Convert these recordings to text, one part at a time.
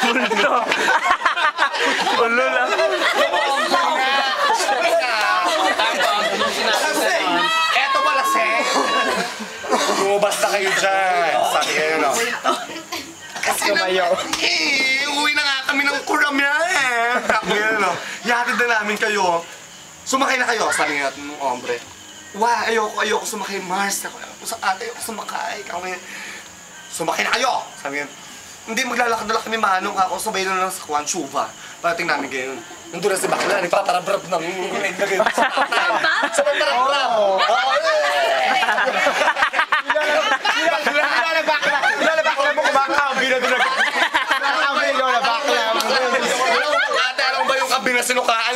Multo. Ulo lang. Eto pala, lumabas na kayo dyan. Sabi kayo, no? Kasi naman, uwi na nga kami ng kuramyan. Sabi kayo, no? Ihatid na namin kayo. Sumakay na kayo, sabi nga ng hombre. Wah, ayoko sumakay, Mars. Ate, ayoko sumakay. Sumakay na kayo! Sabi nga, hindi, maglalakad na lang kami, manong ako. Sabay na lang sa Juan Chuva. Parating namin kayo. Nandun na si Bakla, nagpaparabrab ng leg na ganyan. Sabay parabrab! Bakla mo kumakaw, binadunag. Ate, alam ba yung kabi na sinukaan?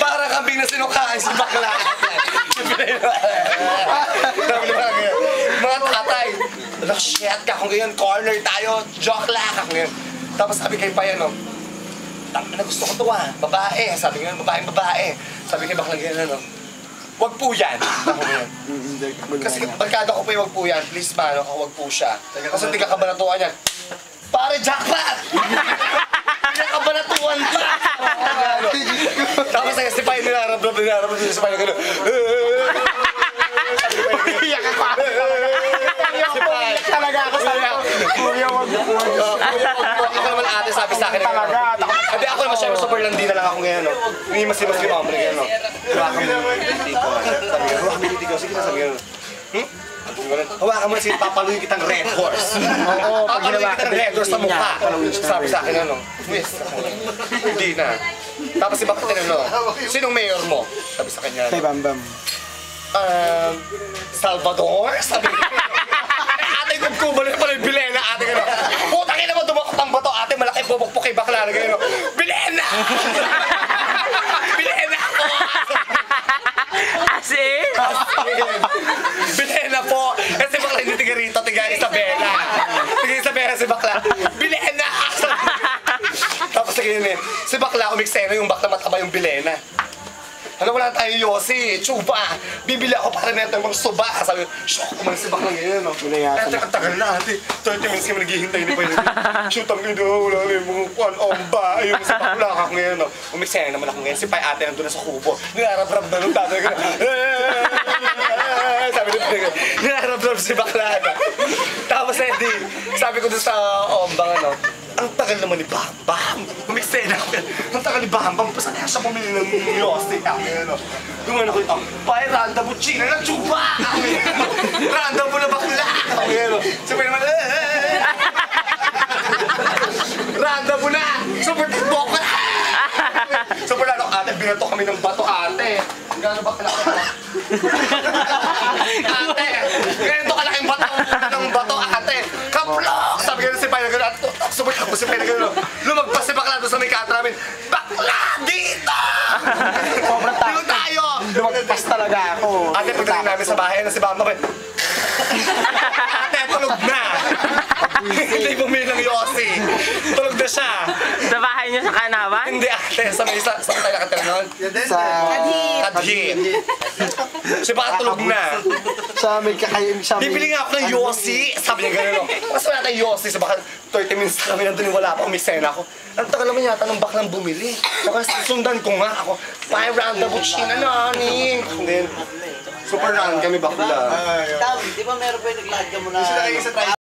Para kambing na sinukaan si Bakla. Mga tatay, shit ka kung ganyan, corner tayo, joke lang ka kung ganyan. Tapos sabi kay Payan, no, na gusto ko to babae. Sabi nga, babae. Sabi kay Bakla ganyan, no, wag po yan. Kasi barkada ko pa yung wag po yan, please man, wag po siya. Kasi hindi ka kabanatuan yan. Pare, jackpot! Hindi ka kabanatuan pa! Tapos si Payan nilarablob si Payan gano'n. Iyak ako! Si Payan! Talaga ako sa'yo! Kuya, wag po. Ako naman ate, sabi sa akin na gano'n. Hindi ako naman syempre super landi na lang ako ngayon, no? Hindi masimas yung mamre ngayon, no? Hawakan mo yung titi ko. Sabi gano'n, hawakan mo yung titi ko. Sige na, sabi gano'n. Hawakan mo na sige, papaluin kitang Red Horse. Oo, papaluin kitang Red Horse sa mukha. Sabi sa akin, ano? Hindi na. Tapos si Bakla tinanong, sinong mayor mo? Sabi sa kanya, Kay Bambam. Salvador? Sabi niya. Ate, gubkuban na pala yung Bilena. Ate, gano'n. Putang ina mo, dumakot ang bato. Ate, malaki bubukpok kay Bakla. Gano'n. Bilena! Bilena ako! As in? Bilena po! Kasi Bakla hindi tiga rito, tiga Isabela. Tiga Isabela si Bakla. Bilena! Tapos sige yun si Bakla umiksena yung Bakla mataba yung Bilena. Ano, wala tayo Yossi, Chuba. Bibili ako para nito yung mga suba. Sabi, shock, kumain si Bakla ngayon, no? Ate, ang tagal na, ate. 30 minutes kami naghihintay ni Payan. Shoot ang ganda, wala na yung mga kuwan, omba. Ayun, si Bakla ka ngayon, no? Umiksena naman ako ngayon. Si Payan ate nandun na sa kubo. Nilarab-rab na nung tatay ko. Sabi nito, nilarab-rab si Bakla. Tapos sabi ko doon sa omba, no? Ang tagal naman ni Bambam. Umiksena ako yan. Ang tagal ni Bambam. Basta kaya siya bumili ng Yossi. Gumano ko ito. Pay, randa mo, China na, Chuba! Randa mo na Bakla! Sabi naman, randa mo na! Super tikbo ka! Super lalo, ate, binato kami ng bato, ate. Gano'n Bakla ka na? Ate, ganito kalaking bato ng bato, ate. Kaplok! Sabi gano'n si Payan, gano'n, ate. Super tapos si Payan, gano'n. Lumagpas si Bakla doon sa may katra namin. Bakla! Dito! Dito tayo! Lumagpas talaga ako. Ate, pagdating namin sa bahay na si Bamba, ate, tulog na! Hindi bumili ng Yossi. Tulog na siya. Sa bahay niyo sa Kanawan? Hindi ate, sa tayo nakatira noon? Sa... Kadhi. Si Baka tulog na. Sa may kakain sa... Bibili nga ako ng Yossi. Sabi niya gano'n. Mas wala tayong Yossi. So baka 30 minutes kami nandun wala pa. Umisena ako. Ang tagal naman yata ng Baklang bumili. Saka sundan ko nga ako. 5 round the buchina nani. Super round kami Bakla. Tam, di ba meron pa yung naglagay mo na...